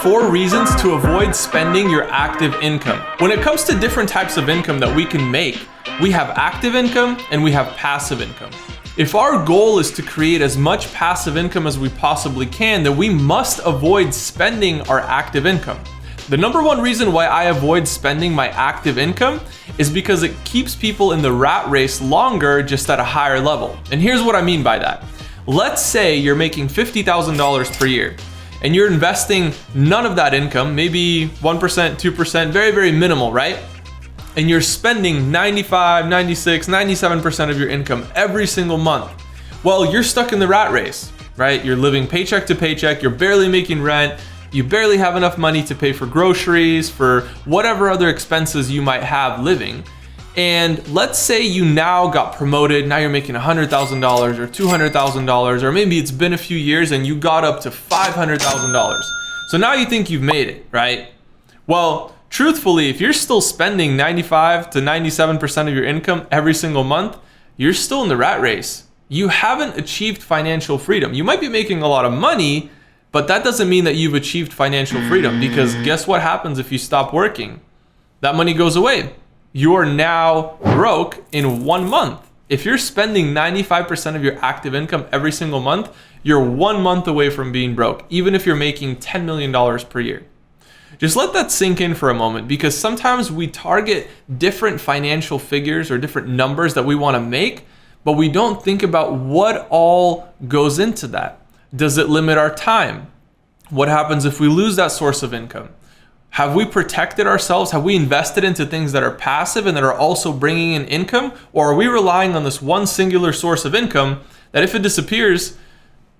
4 reasons to avoid spending your active income. When it comes to different types of income that we can make, we have active income and we have passive income. If our goal is to create as much passive income as we possibly can, then we must avoid spending our active income. The number one reason why I avoid spending my active income is because it keeps people in the rat race longer, just at a higher level. And here's what I mean by that. Let's say you're making $50,000 per year and you're investing none of that income, maybe 1%, 2%, very, very minimal, right? And you're spending 95, 96, 97% of your income every single month. Well, you're stuck in the rat race, right? You're living paycheck to paycheck, you're barely making rent, you barely have enough money to pay for groceries, for whatever other expenses you might have living. And let's say you now got promoted, now you're making $100,000 or $200,000, or maybe it's been a few years and you got up to $500,000. So now you think you've made it, right? Well, truthfully, if you're still spending 95 to 97% of your income every single month, you're still in the rat race. You haven't achieved financial freedom. You might be making a lot of money, but that doesn't mean that you've achieved financial freedom, because guess what happens if you stop working? That money goes away. You're now broke in 1 month. If you're spending 95% of your active income every single month, you're 1 month away from being broke, even if you're making $10 million per year. Just let that sink in for a moment, because sometimes we target different financial figures or different numbers that we want to make, but we don't think about what all goes into that. Does it limit our time? What happens if we lose that source of income? Have we protected ourselves? Have we invested into things that are passive and that are also bringing in income? Or are we relying on this one singular source of income that if it disappears,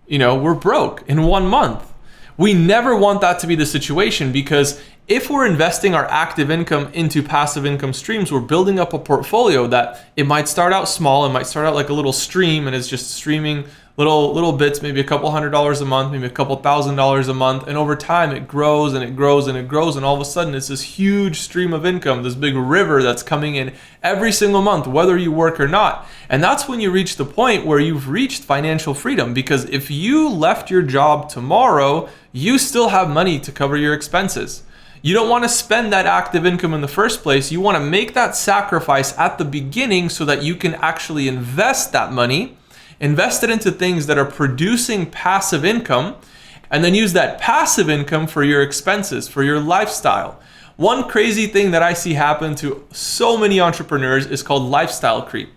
we're broke in 1 month? We never want that to be the situation, because if we're investing our active income into passive income streams, we're building up a portfolio that it might start out small, it might start out like a little stream and it's just streaming little bits, maybe a couple $100s a month, maybe a couple $1,000s a month, and over time it grows and it grows and it grows, and all of a sudden it's this huge stream of income, this big river that's coming in every single month, whether you work or not. And that's when you reach the point where you've reached financial freedom, because if you left your job tomorrow, you still have money to cover your expenses. You don't want to spend that active income in the first place. You want to make that sacrifice at the beginning so that you can actually invest that money, invest it into things that are producing passive income, and then use that passive income for your expenses, for your lifestyle. One crazy thing that I see happen to so many entrepreneurs is called lifestyle creep.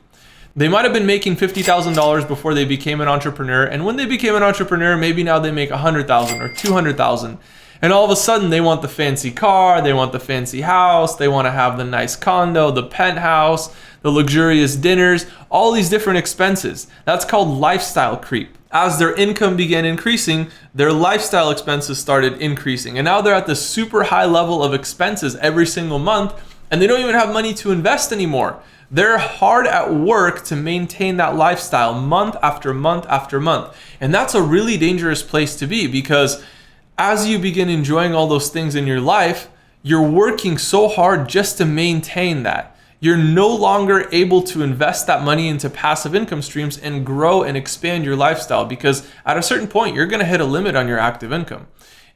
They might have been making $50,000 before they became an entrepreneur, and when they became an entrepreneur, maybe now they make $100,000 or $200,000. And all of a sudden they want the fancy car, they want the fancy house, they want to have the nice condo, the penthouse, the luxurious dinners, all these different expenses. That's called lifestyle creep. As their income began increasing, their lifestyle expenses started increasing. And now they're at this super high level of expenses every single month, and they don't even have money to invest anymore. They're hard at work to maintain that lifestyle month after month after month. And that's a really dangerous place to be, because as you begin enjoying all those things in your life, you're working so hard just to maintain that. You're no longer able to invest that money into passive income streams and grow and expand your lifestyle, because at a certain point, you're going to hit a limit on your active income.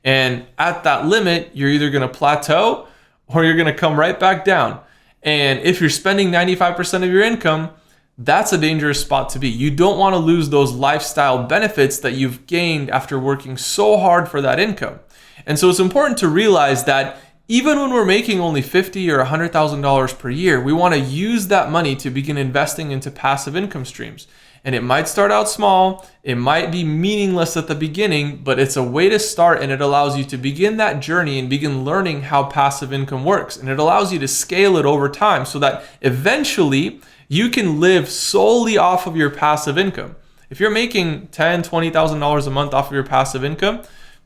And at that limit, you're either going to plateau or you're going to come right back down. And if you're spending 95% of your income, that's a dangerous spot to be. You don't want to lose those lifestyle benefits that you've gained after working so hard for that income. And so it's important to realize that even when we're making only $50,000 or $100,000 per year, we want to use that money to begin investing into passive income streams. And it might start out small, it might be meaningless at the beginning, but it's a way to start, and it allows you to begin that journey and begin learning how passive income works. And it allows you to scale it over time so that eventually you can live solely off of your passive income. If you're making $10,000, $20,000 a month off of your passive income,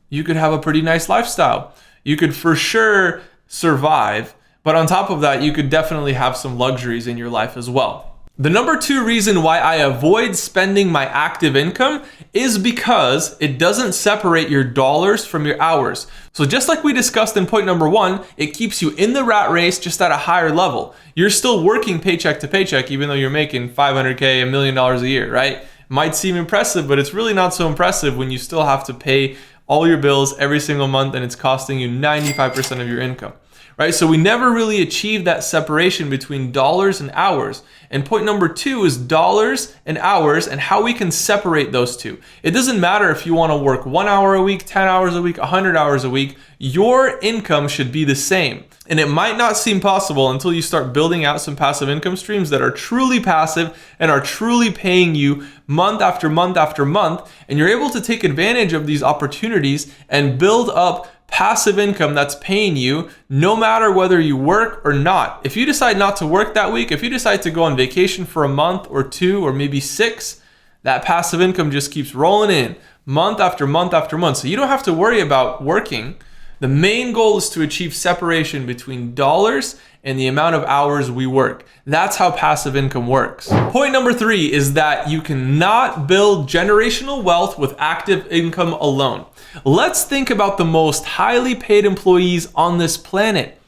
you could have a pretty nice lifestyle. You could for sure survive, but on top of that, you could definitely have some luxuries in your life as well. The number 2 reason why I avoid spending my active income is because it doesn't separate your dollars from your hours. So just like we discussed in point number 1, it keeps you in the rat race just at a higher level. You're still working paycheck to paycheck, even though you're making $500K, $1 million a year, right? Might seem impressive, but it's really not so impressive when you still have to pay all your bills every single month, and it's costing you 95% of your income. Right? So we never really achieve that separation between dollars and hours. And point number 2 is dollars and hours and how we can separate those two. It doesn't matter if you want to work 1 hour a week, 10 hours a week, 100 hours a week, your income should be the same. And it might not seem possible until you start building out some passive income streams that are truly passive and are truly paying you month after month after month. And you're able to take advantage of these opportunities and build up passive income that's paying you no matter whether you work or not. If you decide not to work that week, if you decide to go on vacation for a month or 2 or maybe 6, that passive income just keeps rolling in month after month after month. So you don't have to worry about working. The main goal is to achieve separation between dollars and the amount of hours we work. That's how passive income works. Point number 3 is that you cannot build generational wealth with active income alone. Let's think about the most highly paid employees on this planet.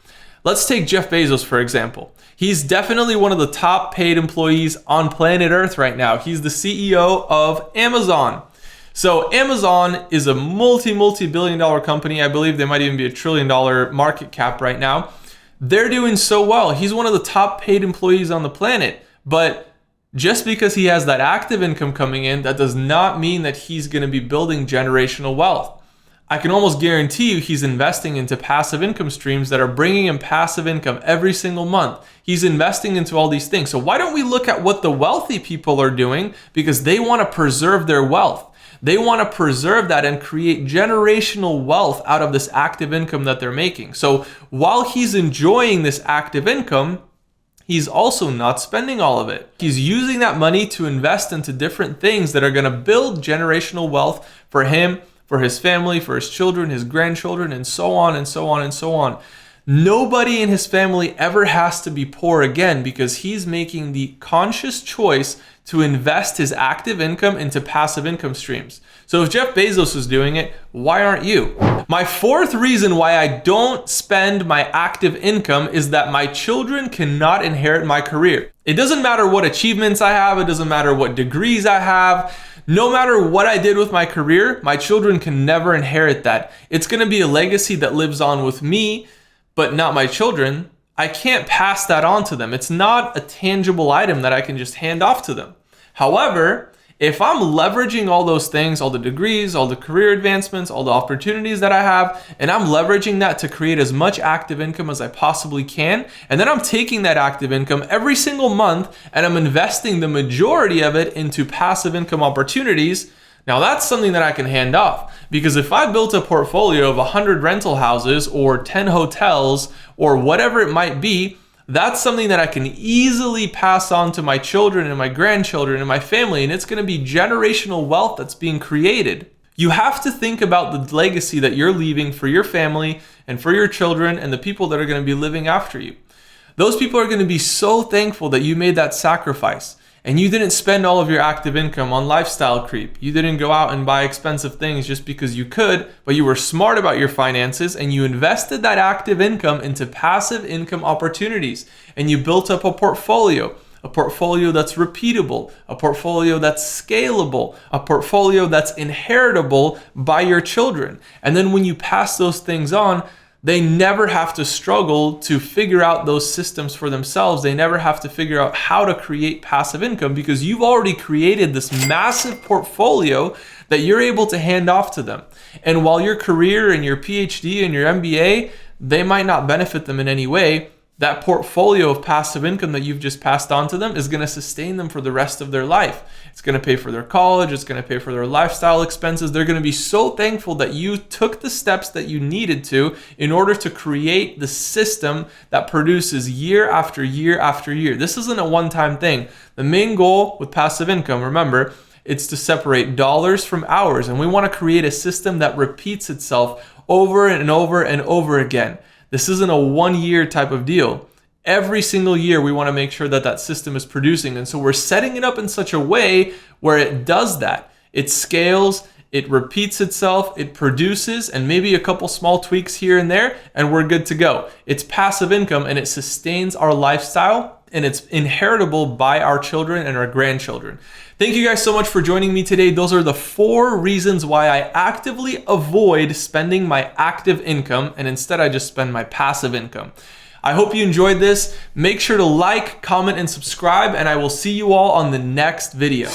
Let's take Jeff Bezos, for example. He's definitely one of the top paid employees on planet Earth right now. He's the CEO of Amazon. So Amazon is a multi-billion dollar company. I believe they might even be $1 trillion market cap right now. They're doing so well. He's one of the top paid employees on the planet. But just because he has that active income coming in, that does not mean that he's going to be building generational wealth. I can almost guarantee you he's investing into passive income streams that are bringing him passive income every single month. He's investing into all these things. So why don't we look at what the wealthy people are doing? Because they want to preserve their wealth. They want to preserve that and create generational wealth out of this active income that they're making. So while he's enjoying this active income, he's also not spending all of it. He's using that money to invest into different things that are going to build generational wealth for him, for his family, for his children, his grandchildren, and so on and so on and so on. Nobody in his family ever has to be poor again because he's making the conscious choice to invest his active income into passive income streams. So if Jeff Bezos is doing it, why aren't you? My 4th reason why I don't spend my active income is that my children cannot inherit my career. It doesn't matter what achievements I have. It doesn't matter what degrees I have. No matter what I did with my career, my children can never inherit that. It's going to be a legacy that lives on with me, but not my children. I can't pass that on to them. It's not a tangible item that I can just hand off to them. However, if I'm leveraging all those things, all the degrees, all the career advancements, all the opportunities that I have, and I'm leveraging that to create as much active income as I possibly can, and then I'm taking that active income every single month and I'm investing the majority of it into passive income opportunities, now that's something that I can hand off. Because if I built a portfolio of 100 rental houses or 10 hotels or whatever it might be, that's something that I can easily pass on to my children and my grandchildren and my family, and it's going to be generational wealth that's being created. You have to think about the legacy that you're leaving for your family and for your children and the people that are going to be living after you. Those people are going to be so thankful that you made that sacrifice. And you didn't spend all of your active income on lifestyle creep. You didn't go out and buy expensive things just because you could, but you were smart about your finances and you invested that active income into passive income opportunities. And you built up a portfolio that's repeatable, a portfolio that's scalable, a portfolio that's inheritable by your children. And then when you pass those things on, they never have to struggle to figure out those systems for themselves. They never have to figure out how to create passive income because you've already created this massive portfolio that you're able to hand off to them. And while your career and your PhD and your MBA, they might not benefit them in any way, that portfolio of passive income that you've just passed on to them is going to sustain them for the rest of their life. It's going to pay for their college. It's going to pay for their lifestyle expenses. They're going to be so thankful that you took the steps that you needed to in order to create the system that produces year after year after year. This isn't a one-time thing. The main goal with passive income, remember, it's to separate dollars from hours. And we want to create a system that repeats itself over and over and over again. This isn't a one-year type of deal. Every single year, we want to make sure that that system is producing. And so we're setting it up in such a way where it does that. It scales, it repeats itself, it produces, and maybe a couple small tweaks here and there, and we're good to go. It's passive income, and it sustains our lifestyle and it's inheritable by our children and our grandchildren. Thank you guys so much for joining me today. Those are the 4 reasons why I actively avoid spending my active income and instead I just spend my passive income. I hope you enjoyed this. Make sure to like, comment, and subscribe, and I will see you all on the next video.